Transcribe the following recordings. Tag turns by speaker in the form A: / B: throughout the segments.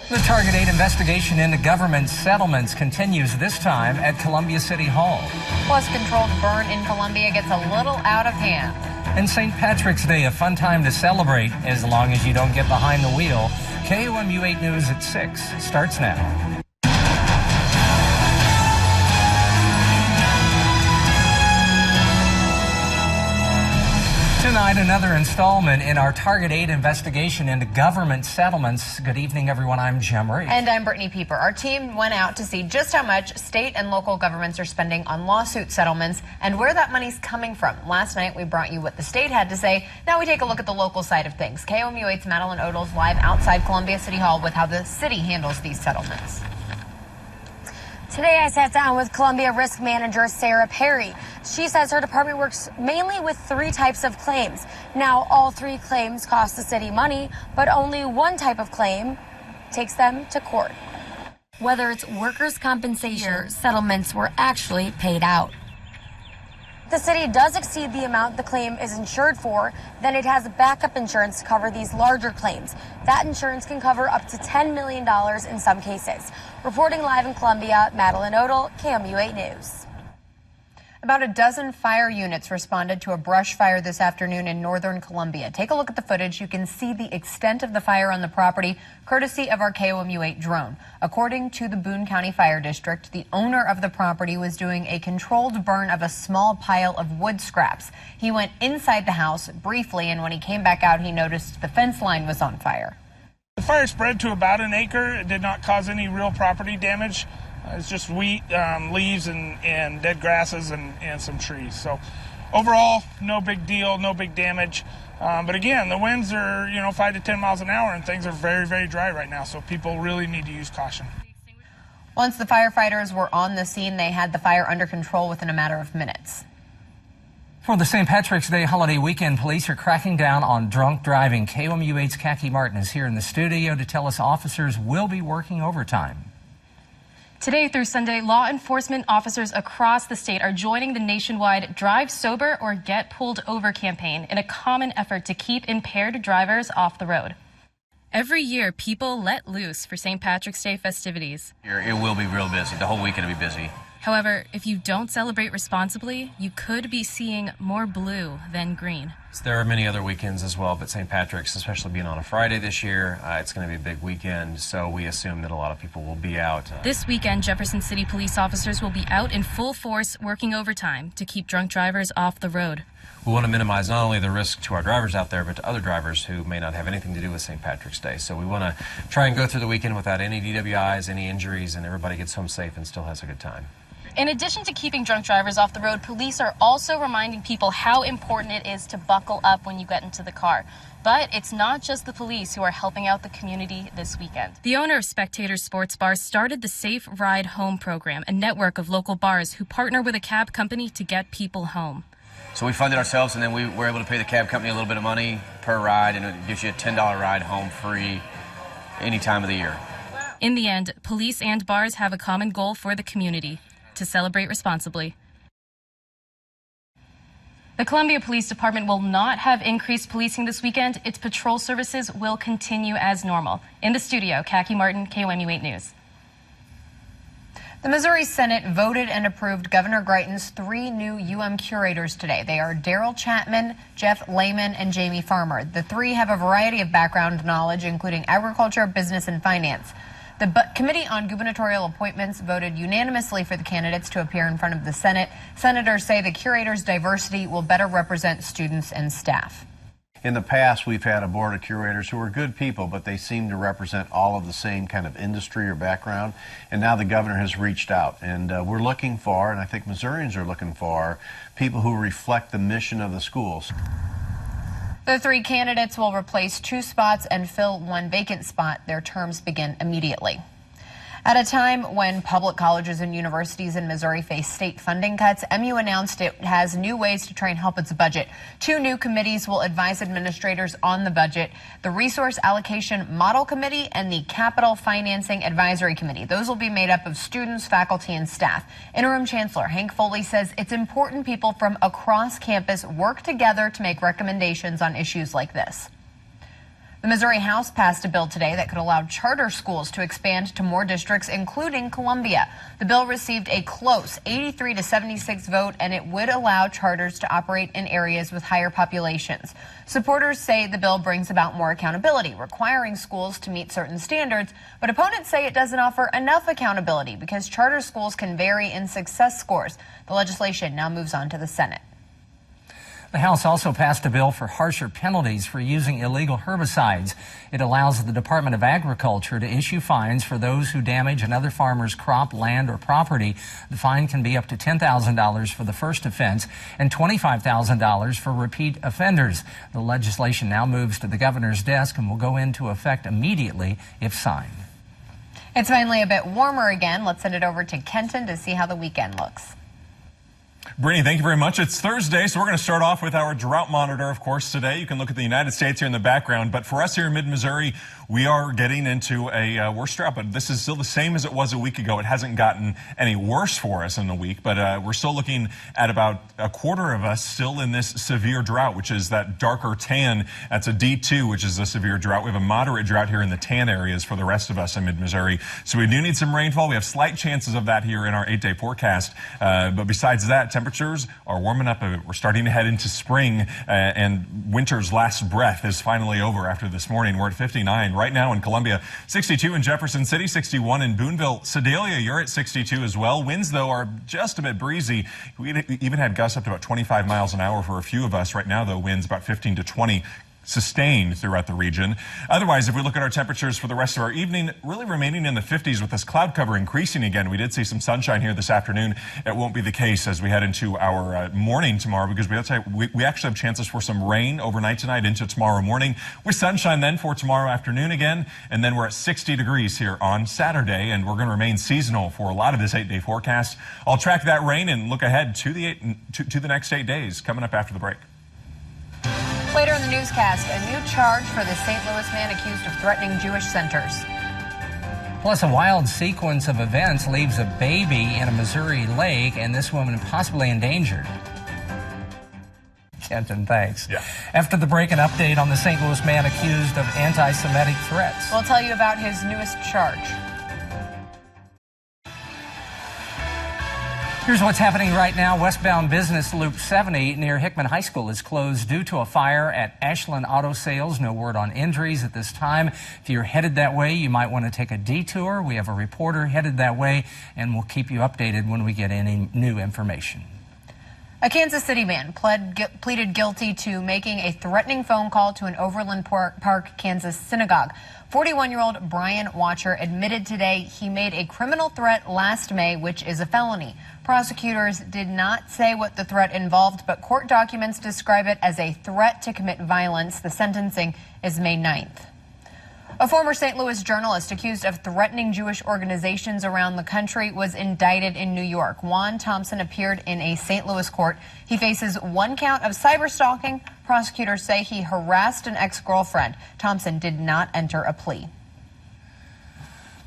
A: The Target 8 investigation into government settlements continues, this time at Columbia City Hall.
B: Plus, controlled burn in Columbia gets a little out of hand.
A: And St. Patrick's Day, a fun time to celebrate as long as you don't get behind the wheel. KOMU 8 News at 6 starts now. Tonight, another installment in our Target 8 investigation into government settlements. Good evening, everyone. I'm Jim Reed.
B: And I'm Brittany Pieper. Our team went out to see just how much state and local governments are spending on lawsuit settlements and where that money's coming from. Last night, we brought you what the state had to say. Now we take a look at the local side of things. KOMU 8's Madeline Odell's live outside Columbia City Hall with how the city handles these settlements.
C: Today I sat down with Columbia Risk Manager Sarah Perry. She says her department works mainly with 3 types of claims. Now, all 3 claims cost the city money, but only one type of claim takes them to court. Whether it's workers' compensation, settlements were actually paid out. The city does exceed the amount the claim is insured for, then it has backup insurance to cover these larger claims. That insurance can cover up to $10 million in some cases. Reporting live in Columbia, Madeline Odell, KOMU 8 News.
B: About a dozen fire units responded to a brush fire this afternoon in northern Columbia. Take a look at the footage. You can see the extent of the fire on the property, courtesy of our KOMU 8 drone. According to the Boone County Fire District, the owner of the property was doing a controlled burn of a small pile of wood scraps. He went inside the house briefly, and when he came back out, he noticed the fence line was on fire.
D: The fire spread to about an acre. It did not cause any real property damage. It's just wheat, leaves, and dead grasses and some trees. So overall, no big deal, no big damage. But again, the winds are 5 to 10 miles an hour, and things are very, very dry right now. So people really need to use caution.
B: Once the firefighters were on the scene, they had the fire under control within a matter of minutes.
A: For the St. Patrick's Day holiday weekend, police are cracking down on drunk driving. KOMU 8's Khaki Martin is here in the studio to tell us officers will be working overtime.
E: Today through Sunday, law enforcement officers across the state are joining the nationwide Drive Sober or Get Pulled Over campaign in a common effort to keep impaired drivers off the road. Every year, people let loose for St. Patrick's Day festivities.
F: It will be real busy. The whole weekend will be busy.
E: However, if you don't celebrate responsibly, you could be seeing more blue than green.
F: There are many other weekends as well, but St. Patrick's, especially being on a Friday this year, it's going to be a big weekend, so we assume that a lot of people will be out.
E: This weekend, Jefferson City police officers will be out in full force working overtime to keep drunk drivers off the road.
F: We want to minimize not only the risk to our drivers out there, but to other drivers who may not have anything to do with St. Patrick's Day. So we want to try and go through the weekend without any DWIs, any injuries, and everybody gets home safe and still has a good time.
E: In addition to keeping drunk drivers off the road, police are also reminding people how important it is to buckle up when you get into the car. But it's not just the police who are helping out the community this weekend. The owner of Spectator Sports Bar started the Safe Ride Home program, a network of local bars who partner with a cab company to get people home.
F: So we funded ourselves, and then we were able to pay the cab company a little bit of money per ride, and it gives you a $10 ride home free any time of the year.
E: In the end, police and bars have a common goal for the community: to celebrate responsibly. The Columbia Police Department will not have increased policing this weekend. Its patrol services will continue as normal. In the studio, Khaki Martin, KOMU 8 News.
B: The Missouri Senate voted and approved Governor Greitens' 3 new curators today. They are Daryl Chapman, Jeff Lehman, and Jamie Farmer. The 3 have a variety of background knowledge, including agriculture, business, and finance. The Committee on Gubernatorial Appointments voted unanimously for the candidates to appear in front of the Senate. Senators say the curators' diversity will better represent students and staff.
G: In the past, we've had a board of curators who are good people, but they seem to represent all of the same kind of industry or background. And now the governor has reached out, and we're looking for, and I think Missourians are looking for, people who reflect the mission of the schools.
B: The 3 candidates will replace 2 spots and fill 1 vacant spot. Their terms begin immediately. At a time when public colleges and universities in Missouri face state funding cuts, MU announced it has new ways to try and help its budget. 2 new committees will advise administrators on the budget: the Resource Allocation Model Committee and the Capital Financing Advisory Committee. Those will be made up of students, faculty, and staff. Interim Chancellor Hank Foley says it's important people from across campus work together to make recommendations on issues like this. The Missouri House passed a bill today that could allow charter schools to expand to more districts, including Columbia. The bill received a close 83 to 76 vote, and it would allow charters to operate in areas with higher populations. Supporters say the bill brings about more accountability, requiring schools to meet certain standards, but opponents say it doesn't offer enough accountability because charter schools can vary in success scores. The legislation now moves on to the Senate.
A: The House also passed a bill for harsher penalties for using illegal herbicides. It allows the Department of Agriculture to issue fines for those who damage another farmer's crop, land, or property. The fine can be up to $10,000 for the first offense and $25,000 for repeat offenders. The legislation now moves to the governor's desk and will go into effect immediately if signed.
B: It's finally a bit warmer again. Let's send it over to Kenton to see how the weekend looks.
H: Brittany, thank you very much. It's Thursday, so we're going to start off with our drought monitor, of course, today. You can look at the United States here in the background, but for us here in mid-Missouri, we are getting into a worse drought, but this is still the same as it was a week ago. It hasn't gotten any worse for us in the week, but we're still looking at about a quarter of us still in this severe drought, which is that darker tan. That's a D2, which is a severe drought. We have a moderate drought here in the tan areas for the rest of us in mid-Missouri, so we do need some rainfall. We have slight chances of that here in our 8-day forecast, but besides that, temperatures are warming up. We're starting to head into spring, and winter's last breath is finally over after this morning. We're at 59 right now in Columbia, 62 in Jefferson City, 61 in Boonville. Sedalia, you're at 62 as well. Winds, though, are just a bit breezy. We even had gusts up to about 25 miles an hour for a few of us. Right now, though, winds about 15 to 20. Sustained throughout the region. Otherwise, if we look at our temperatures for the rest of our evening, really remaining in the 50s with this cloud cover increasing again. We did see some sunshine here this afternoon. It won't be the case as we head into our morning tomorrow because we actually have chances for some rain overnight tonight into tomorrow morning with sunshine then for tomorrow afternoon again. And then we're at 60 degrees here on Saturday, and we're going to remain seasonal for a lot of this 8-day forecast. I'll track that rain and look ahead to the next 8 days coming up after the break.
B: Later in the newscast, a new charge for the St. Louis man accused of threatening Jewish centers.
A: Plus, a wild sequence of events leaves a baby in a Missouri lake and this woman possibly endangered. Kenton, thanks.
H: Yeah.
A: After the break, an update on the St. Louis man accused of anti-Semitic threats.
B: We'll tell you about his newest charge.
A: Here's what's happening right now. Westbound Business Loop 70 near Hickman High School is closed due to a fire at Ashland Auto Sales. No word on injuries at this time. If you're headed that way, you might want to take a detour. We have a reporter headed that way, and we'll keep you updated when we get any new information.
B: A Kansas City man pleaded guilty to making a threatening phone call to an Overland Park, Kansas synagogue. 41-year-old Brian Watcher admitted today he made a criminal threat last May, which is a felony. Prosecutors did not say what the threat involved, but court documents describe it as a threat to commit violence. The sentencing is May 9th. A former St. Louis journalist accused of threatening Jewish organizations around the country was indicted in New York. Juan Thompson appeared in a St. Louis court. He faces 1 count of cyberstalking. Prosecutors say he harassed an ex-girlfriend. Thompson did not enter a plea.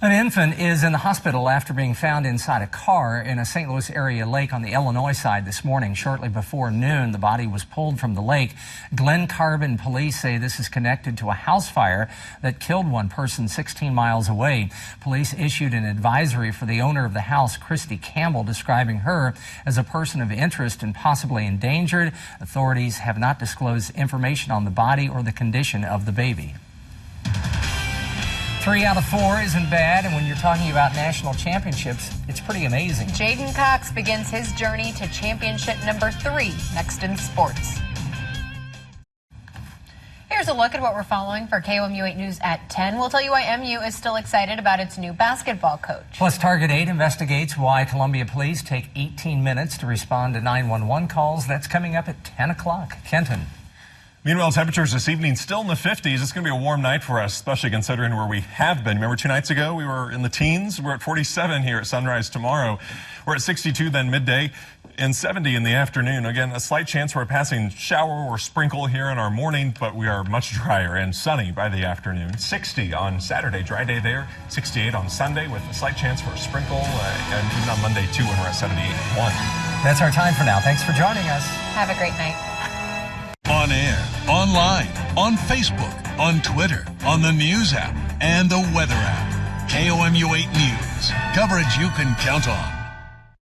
A: An infant is in the hospital after being found inside a car in a St. Louis area lake on the Illinois side this morning. Shortly before noon, the body was pulled from the lake. Glen Carbon police say this is connected to a house fire that killed one person 16 miles away. Police issued an advisory for the owner of the house, Christy Campbell, describing her as a person of interest and possibly endangered. Authorities have not disclosed information on the body or the condition of the baby. 3 out of 4 isn't bad, and when you're talking about national championships, it's pretty amazing.
B: Jaden Cox begins his journey to championship number 3 next in sports. Here's a look at what we're following for KOMU 8 News at 10. We'll tell you why MU is still excited about its new basketball coach.
A: Plus, Target 8 investigates why Columbia police take 18 minutes to respond to 911 calls. That's coming up at 10 o'clock. Kenton.
H: Meanwhile, temperatures this evening still in the 50s. It's going to be a warm night for us, especially considering where we have been. Remember 2 nights ago, we were in the teens. We're at 47 here at sunrise tomorrow. We're at 62 then midday and 70 in the afternoon. Again, a slight chance for a passing shower or sprinkle here in our morning, but we are much drier and sunny by the afternoon. 60 on Saturday, dry day there. 68 on Sunday with a slight chance for a sprinkle, and even on Monday too when we're at 78.1.
A: That's our time for now. Thanks for joining us.
B: Have a great night.
I: On air, on online, on Facebook, on Twitter, on the News app, and the Weather app. KOMU 8 News. Coverage you can count on.